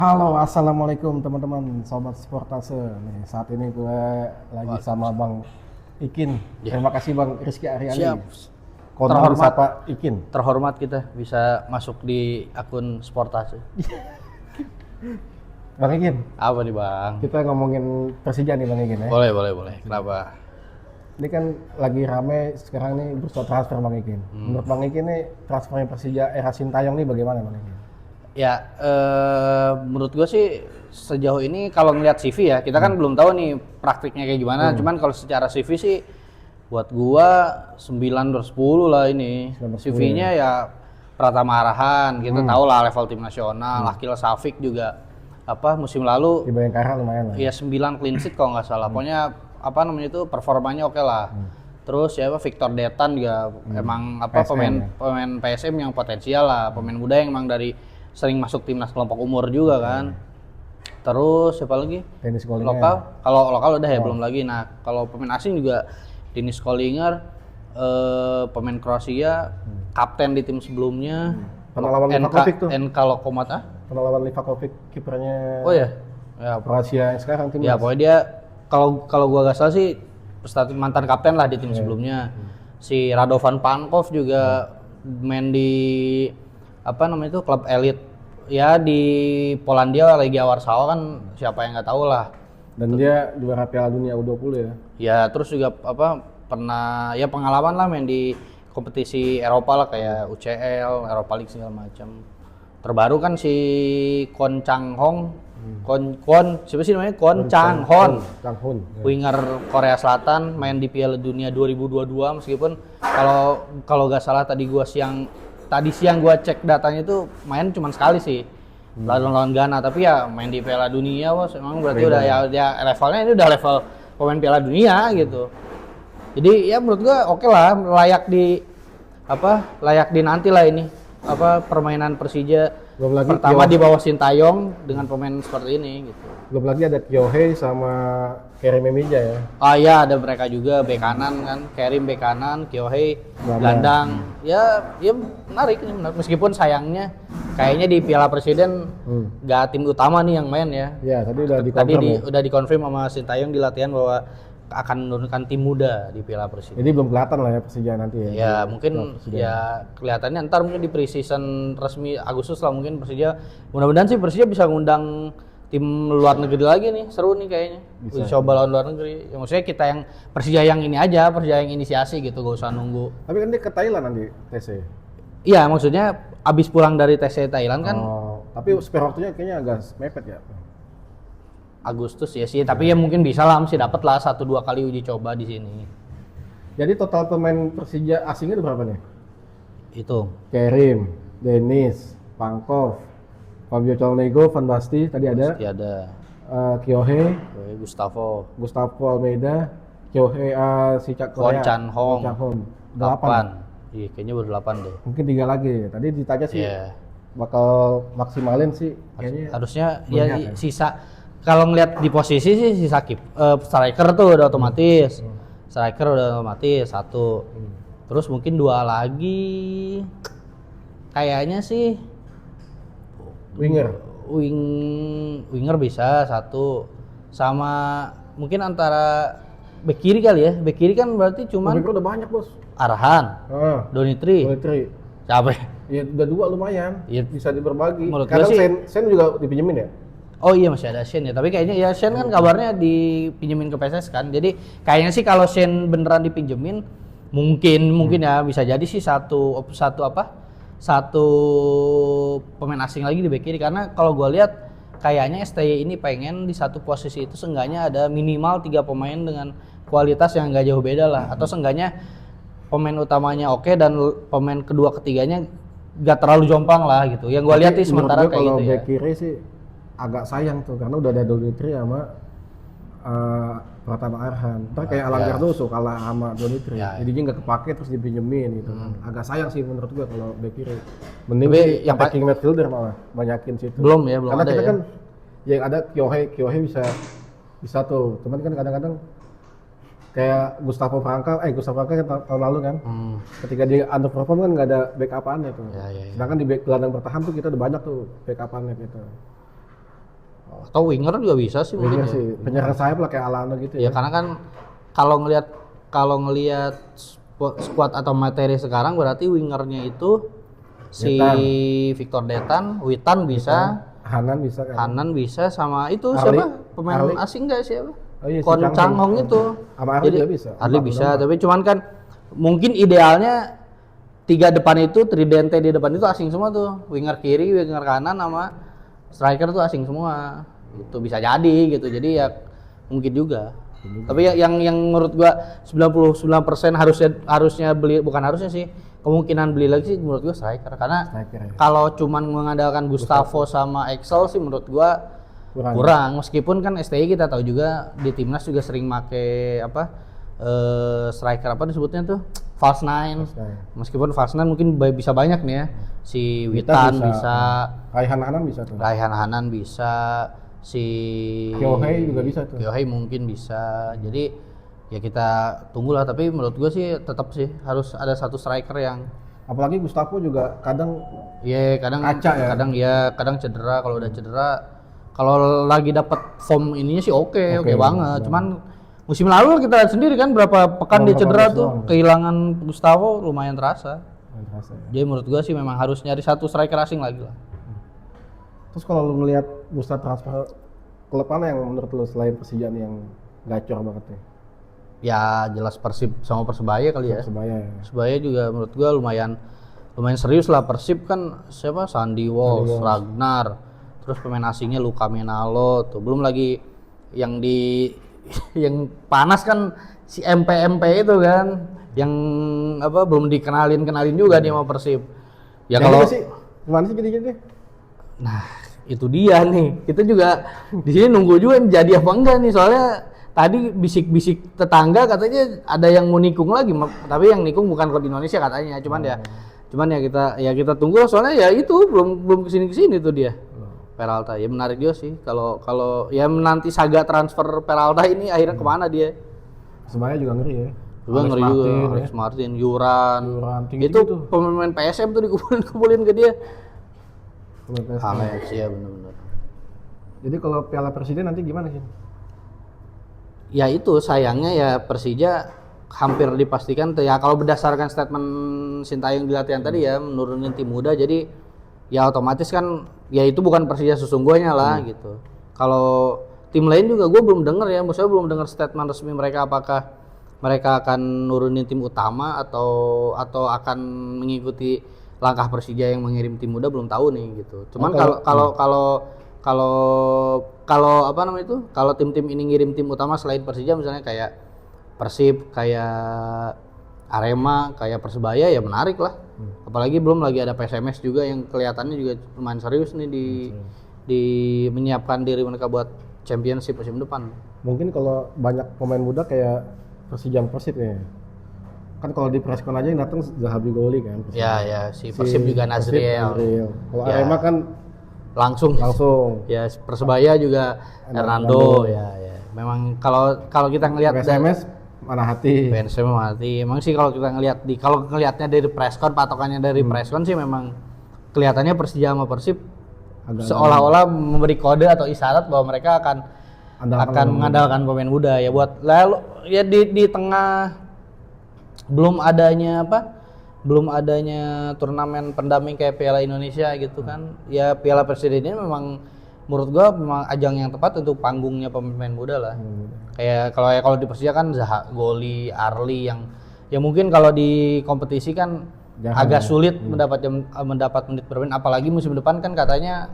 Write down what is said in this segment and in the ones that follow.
Halo, assalamualaikum teman-teman, sobat Sportase. Nih, saat ini gue lagi sama Bang Ikin. Ya. Terima kasih Bang Rizky Aryani. Siap. Kodam Terhormat. disapa Ikin. Terhormat kita bisa masuk di akun Sportase. Bang Ikin, Apa nih Bang? kita ngomongin Persija nih Bang Ikin ya. Boleh. Kenapa? Ini kan lagi rame sekarang nih bursa transfer Bang Ikin. Menurut Bang Ikin nih transfernya Persija era Sintayong nih bagaimana Bang Ikin? Ya, menurut gue sih sejauh ini kalau ngeliat CV ya, kita kan belum tahu nih praktiknya kayak gimana. Cuman kalau secara CV sih buat gua 9/10 lah ini. 9/10 CV-nya ya Pratama Arahan, kita tahu lah level tim nasional. Akil Safik juga musim lalu Di Bayangkara lumayan lah. ya 9 clean sheet kalau nggak salah. Pokoknya itu performanya oke lah. Terus ya Victor Detan juga emang PSM pemain PSM yang potensial lah, pemain muda yang emang dari sering masuk timnas kelompok umur juga kan. Terus siapa lagi? Dennis Kollinger. Kalau lokal udah ya belum lagi. Nah, kalau pemain asing juga Dennis Kollinger, pemain Kroasia, kapten di tim sebelumnya. Pernah lawan Livakovic tuh. NK Lokomat Pernah lawan Livakovic, kipernya Oh ya. Ya, Kroasia yang sekarang timnas. ya pokoknya dia kalau gua gak salah sih mantan kapten lah di tim sebelumnya. Si Radovan Pankov juga main di klub elit ya di Polandia, Legia Warsawa kan, siapa yang nggak tahu lah. Dan dia juara Piala Dunia U20 ya. Ya terus juga pernah ya pengalaman lah main di kompetisi Eropa lah kayak UCL, Eropa League segala macam. Terbaru kan si Kwon Chang Hong, siapa sih namanya? Kwon Chang Hon. Chang Hon. Winger Korea Selatan main di Piala Dunia 2022 meskipun kalau nggak salah tadi siang gua cek datanya itu main cuma sekali sih lawan Ghana, tapi ya main di Piala Dunia bos, emang berarti udah ya levelnya ini udah level pemain Piala Dunia gitu. Jadi ya menurut gua oke lah, layak dinanti lah ini permainan Persija Belum lagi pertama di bawah Sintayong dengan pemain seperti ini gitu. Belum lagi ada Kyohei sama Kerim Memija ya. Ah ya, ada mereka juga bek kanan kan, Kerim bek kanan, Kyohei gelandang. Ya menarik nih, meskipun sayangnya kayaknya di Piala Presiden nggak tim utama nih yang main ya. Ya, tadi udah dikonfirm. Udah dikonfirm sama Sintayong di latihan bahwa akan menurunkan tim muda di Piala Presiden. Jadi belum kelihatan lah ya Persija nanti ya. Ya mungkin ya kelihatannya ntar mungkin di pre-season resmi Agustus lah mungkin mudah-mudahan sih Persija bisa ngundang tim luar negeri lagi nih, seru nih kayaknya. Bisa coba lawan luar negeri. Ya, maksudnya kita yang Persija yang ini aja, Persija yang inisiasi gitu, gak usah nunggu. Tapi kan dia ke Thailand nanti TC. Iya, maksudnya abis pulang dari TC Thailand kan tapi spare waktunya kayaknya agak mepet ya. Agustus ya sih, tapi ya mungkin bisa lah, mesti dapat lah 1-2 kali uji coba di sini. Jadi total pemain Persija asingnya itu berapa nih? Itu. Kerim, Dennis, Pankov, Fabio Calnego, Van Basten tadi ada. Pasti ada. Kyohei, Gustavo Almeida, Kyohei si Cak Kwon Korea. Chan Hong. 8. Iya, kayaknya baru 8 deh. Mungkin 3 lagi. Tadi ditanya sih bakal maksimalin sih kayaknya. Harusnya ya sisa kalau ngelihat di posisi sih sisa striker tuh udah otomatis. Striker udah otomatis 1. Terus mungkin 2 lagi. Kayaknya sih winger bisa 1, sama mungkin antara bek kiri kali ya. Bek kiri kan berarti cuman Bek udah banyak, Bos. Arahan, Donitri. Siapa? Ya udah 2 lumayan. Ya, bisa diberbagi. menurut Kadang gua sih Sen juga dipinjemin ya? Oh iya masih ada Shen ya, tapi kayaknya ya Shen kan kabarnya dipinjemin ke PSS kan. Jadi kayaknya sih kalau Shen beneran dipinjemin mungkin ya bisa jadi sih satu pemain asing lagi di bek kiri, karena kalau gue lihat kayaknya STY ini pengen di satu posisi itu seenggaknya ada minimal 3 pemain dengan kualitas yang nggak jauh beda lah, atau seenggaknya pemain utamanya oke dan pemain kedua ketiganya nggak terlalu jomplang lah gitu. Yang gue lihat sih sementara kayak gitu ya. Kalau bek kiri sih agak sayang tuh karena udah ada Donitri sama Pratama Arhan. Ntar kayak Alan Cardoso kalah sama Donitri. Jadinya nggak kepake terus dipinjemin gitu kan. Agak sayang sih menurut gua kalau bek kiri. Mending sih yang attacking midfielder malah banyakin situ. Belum karena ada kita ya. kan yang ada Kyohei bisa tuh. Cuman kan kadang-kadang kayak Gustavo Franca kan tahun lalu kan. Ketika dia underperform kan nggak ada backup-annya tuh. Sedangkan di gelandang bertahan tuh kita udah banyak tuh backup-annya gitu. atau winger juga bisa sih mungkin Winger ya. sih, penyerang sayap lah kayak Alano gitu Ya ya. karena kan kalau ngelihat squad atau materi sekarang berarti wingernya itu si Detan. Victor Detan, Witan bisa, Hanan bisa kan. Hanan bisa, sama itu Arli. siapa pemain Arli. asing nggak siapa? Oh iya, si Kon Chang Hong itu. Sama Arli juga bisa. Arli Empat, bisa, empat. tapi cuman kan mungkin idealnya tiga depan itu tridente di depan itu asing semua tuh, winger kiri, winger kanan, sama striker tuh asing semua. Itu bisa jadi gitu, jadi ya mungkin juga. Tapi yang menurut gua 99% harusnya beli, bukan harusnya sih, kemungkinan beli lagi sih menurut gua striker, karena Striker ya. kalau cuman mengandalkan Gustavo sama Excel sih menurut gua kurang. Meskipun kan STI kita tahu juga di timnas juga sering make striker apa disebutnya tuh false nine. Meskipun false nine mungkin bisa banyak nih ya, si Witan bisa, Raihan Hanan bisa tuh. Raihan Hanan bisa, si Kyohei juga bisa tuh. Kyohei mungkin bisa. Jadi ya kita tunggulah, tapi menurut gue sih tetap sih harus ada satu striker yang Apalagi Gustavo juga kadang kadang Kaca ya? kadang cedera. Kalau udah cedera, kalau lagi dapat form ininya sih oke banget. Cuman musim lalu kita lihat sendiri kan berapa pekan dia cedera tuh, kehilangan Gustavo lumayan terasa. Jadi menurut gua sih memang harus nyari satu striker asing lagi lah. Terus kalau lu ngelihat bursa transfer klub mana yang menurut lu selain Persija nih yang gacor banget nih? Ya jelas Persib sama Persebaya kali ya. Persebaya ya. Persebaya juga menurut gua lumayan serius lah. Persib kan siapa? Sandy Walsh, Ragnar, terus pemain asingnya Luka Menalo tuh. Belum lagi yang yang panas kan si MP itu kan, yang belum kenalin juga dia sama Persib. Ya kalau sih gimana sih gini-gini? nah itu dia nih, kita juga di sini nunggu juga jadi apa enggak nih, soalnya tadi bisik-bisik tetangga katanya ada yang mau nikung lagi, tapi yang nikung bukan klub Indonesia katanya, cuman ya kita tunggu, soalnya ya itu belum kesini tuh dia. Peralta ya menarik juga sih, kalau ya nanti saga transfer Peralta ini akhirnya kemana dia. Persebaya juga ngeri ya. Juga ngeri juga, Alex Martin, Yuran itu pemain PSM tuh dikumpulin ke dia. Alex ya benar-benar. Jadi kalau Piala Presiden nanti gimana sih? Ya itu sayangnya ya Persija hampir dipastikan ya, kalau berdasarkan statement Sintayong di latihan tadi ya, menurunin tim muda, jadi ya otomatis kan ya itu bukan Persija sesungguhnya lah gitu. Kalau tim lain juga gue belum dengar ya, maksudnya belum dengar statement resmi mereka, apakah mereka akan nurunin tim utama atau akan mengikuti langkah Persija yang mengirim tim muda, belum tahu nih gitu. Cuman kalau apa namanya itu, kalau tim-tim ini ngirim tim utama selain Persija, misalnya kayak Persib, kayak Arema, kayak Persebaya, ya menarik lah. Apalagi belum lagi ada PSMS juga yang kelihatannya juga lumayan serius nih di menyiapkan diri mereka buat championship musim depan. Mungkin kalau banyak pemain muda kayak Persija Persib ya. Kan kalau di preskon aja yang datang Zahabi Goli kan. Ya si Persib juga Nazriel. Kalau Ya. Arema kan langsung. Ya Persebaya juga Hernando ya. Memang kalau kita ngelihat PSMS mana hati. PSM mati. Emang sih kalau kita ngelihat kalau ngelihatnya dari preskon, patokannya dari preskon sih memang kelihatannya Persija sama Persib seolah-olah memberi kode atau isyarat bahwa mereka akan mengandalkan pemain muda ya, buat lalu ya di tengah belum adanya turnamen pendamping kayak Piala Indonesia gitu kan. Ya Piala Presiden ini memang menurut gua memang ajang yang tepat untuk panggungnya pemain muda lah. Kayak kalau di Persija kan Goli, Arli yang ya mungkin kalau di kompetisi kan agak sulit mendapat menit bermain, apalagi musim depan kan katanya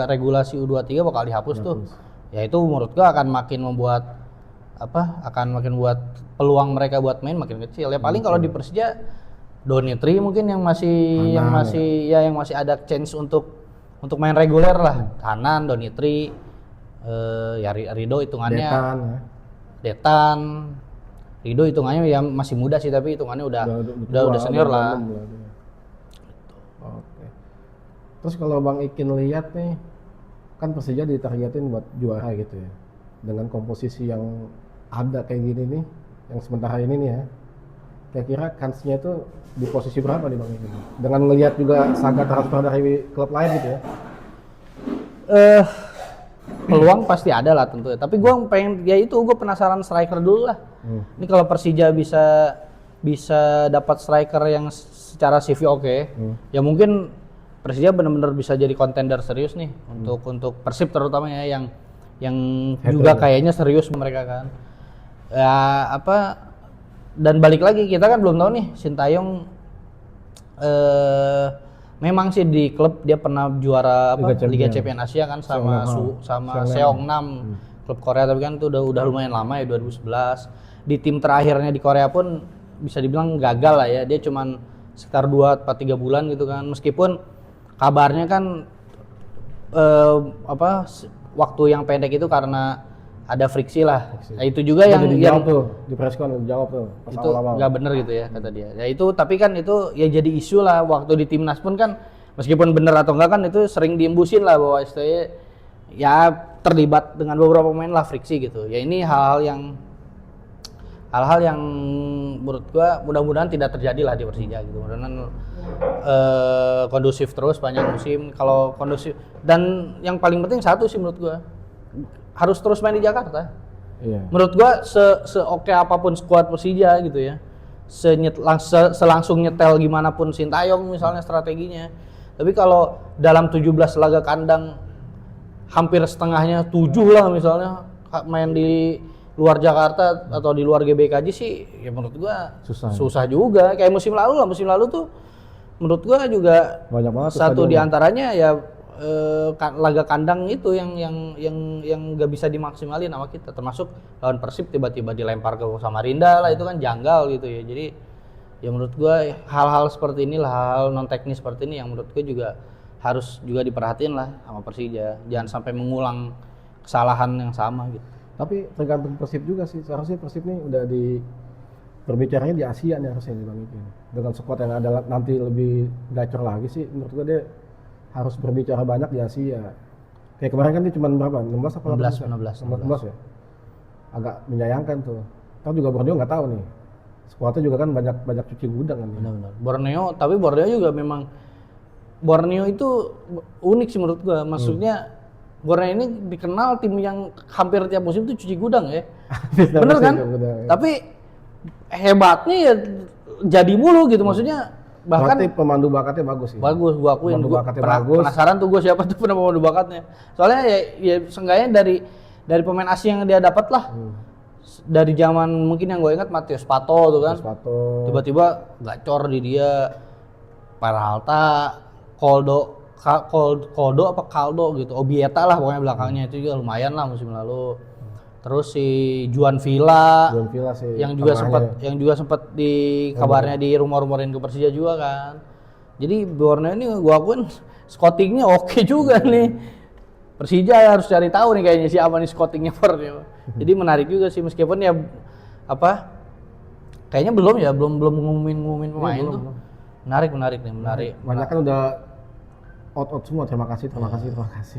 regulasi U23 bakal dihapus tuh. Ya itu menurut gua akan makin membuat buat peluang mereka buat main makin kecil. Ya paling kalau di Persija Donitri mungkin yang masih ada chance untuk main reguler lah. Hanan, Donitri, ya Rido hitungannya Detan. Rido hitungannya ya masih muda sih, tapi hitungannya udah senior lah. Oke. Terus kalau Bang Ikin lihat nih, kan Persija ditargetin buat juara gitu ya. Dengan komposisi yang ada kayak gini nih, yang sementara ini nih ya. Kira-kira kansnya itu di posisi berapa nih Bang Ikin? Dengan melihat juga saga transfer dari klub lain gitu ya. peluang pasti ada lah tentunya. Tapi gue pengen ya itu gue penasaran striker dulu lah. Ini kalau Persija bisa dapat striker yang secara CV oke, ya mungkin Persija benar-benar bisa jadi kontender serius nih untuk Persib terutama ya yang juga kayaknya serius mereka kan. Ya apa dan balik lagi kita kan belum tahu nih Sintayong memang sih di klub dia pernah juara Liga Champions Asia kan sama Seongnam klub Korea, tapi kan itu udah lumayan lama ya 2011. Di tim terakhirnya di Korea pun bisa dibilang gagal lah ya, dia cuman sekitar 2-3 bulan gitu kan, meskipun kabarnya kan waktu yang pendek itu karena ada friksi lah. Nah, itu juga yang tuh di preskon jawab tuh pas itu nggak bener gitu ya kata dia. Ya itu tapi kan itu ya jadi isu lah waktu di timnas pun kan, meskipun bener atau enggak kan itu sering diembusin lah bahwa STY ya terlibat dengan beberapa pemain lah friksi gitu. Ya ini hal-hal yang menurut gua mudah-mudahan tidak terjadi lah di Persija gitu. Mudah-mudahan kondusif terus panjang musim. Kalau kondusif, dan yang paling penting satu sih menurut gua, harus terus main di Jakarta. Iya. Menurut gua oke apapun skuad Persija gitu ya, selangsung nyetel gimana pun Sintayong misalnya strateginya. Tapi kalau dalam 17 laga kandang hampir setengahnya 7 lah misalnya main di luar Jakarta atau di luar GBKJ sih, ya menurut gua susah juga. Kayak musim lalu tuh menurut gua juga banyak banget satu di antaranya ya laga kandang itu yang nggak bisa dimaksimalin sama kita, termasuk lawan Persib tiba-tiba dilempar ke Samarinda lah, itu kan janggal gitu ya. Jadi ya menurut gua hal-hal seperti inilah, hal non teknis seperti ini yang menurut gua juga harus juga diperhatiin lah sama Persija, jangan sampai mengulang kesalahan yang sama gitu. Tapi tergantung Persib juga sih, seharusnya Persib nih udah berbicaranya di Asia nih harusnya nih Bang Ikin. Dengan squad yang ada nanti lebih gacor lagi sih, menurut gua dia harus berbicara banyak di Asia. Kayak kemarin kan dia cuma berapa? 16 apa 16 ya? Agak menyayangkan tuh. Kan juga Borneo nggak tahu nih. Skuadnya juga kan banyak cuci gudang kan. Benar-benar. Borneo juga memang, Borneo itu unik sih menurut gua. Maksudnya Borneo ini dikenal tim yang hampir tiap musim tuh cuci gudang ya. Bener kan? Tapi hebatnya ya jadi mulu gitu, maksudnya bahkan pemandu bakatnya bagus sih. Bagus, gua akuin. Gua bagus. Penasaran tuh gua siapa tuh pemandu bakatnya. Soalnya ya seenggaknya dari pemain asing yang dia dapat lah. Dari zaman mungkin yang gue ingat Matius Pato tuh kan. Tiba-tiba gacor di dia. Peralta, Koldo apa Kaldo gitu. Obieta lah pokoknya belakangnya, itu juga lumayan lah musim lalu. Terus si Juan Villa sih, yang juga sempat di kabarnya di rumor-rumorin ke Persija juga kan. Jadi Borneo ini gua akuin scoutingnya oke juga nih. Persija harus cari tahu nih kayaknya siapa nih scoutingnya Borneo. Jadi menarik juga sih, meskipun ya kayaknya belum ngumumin pemain tuh. Belum. Menarik nih. Banyak kan udah out semua. Terima kasih.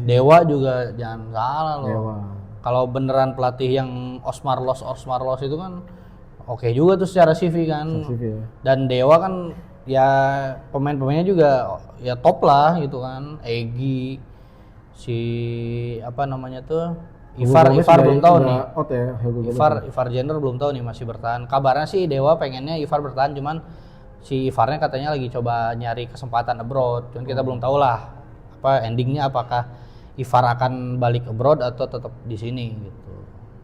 Dewa juga jangan salah loh. Dewa. Kalau beneran pelatih yang Osmar Los itu kan oke juga tuh secara CV kan. CV, ya. Dan Dewa kan ya pemainnya juga ya top lah gitu kan. Egy, si apa namanya tuh Ivar belum tahu nih. Ivar Jenner belum tahu nih masih bertahan. Kabarnya sih Dewa pengennya Ivar bertahan, cuman si Ivarnya katanya lagi coba nyari kesempatan abroad. Cuman kita belum tahu lah endingnya, apakah Ivar akan balik abroad atau tetap di sini gitu.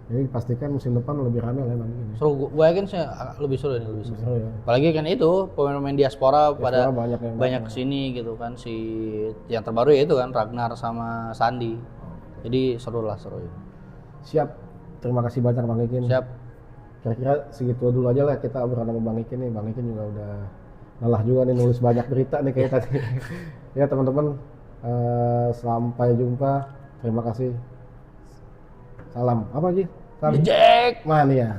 Jadi pastikan musim depan lebih ramai lah Bang ini. Seru, gue yakin sih lebih seru ya. Apalagi kan itu pemain-pemain diaspora pada banyak kesini gitu kan. Si yang terbaru ya itu kan Ragnar sama Sandi. Jadi seru ya. Siap. Terima kasih banyak Bang Ikin. Siap. Kira-kira segitu dulu aja lah kita obrolan sama Bang Ikin nih. Bang Ikin juga udah lelah juga nih nulis banyak berita nih kayak tadi. Ya teman-teman, sampai jumpa. Terima kasih. Salam. Apa Ji? Jack. Mania.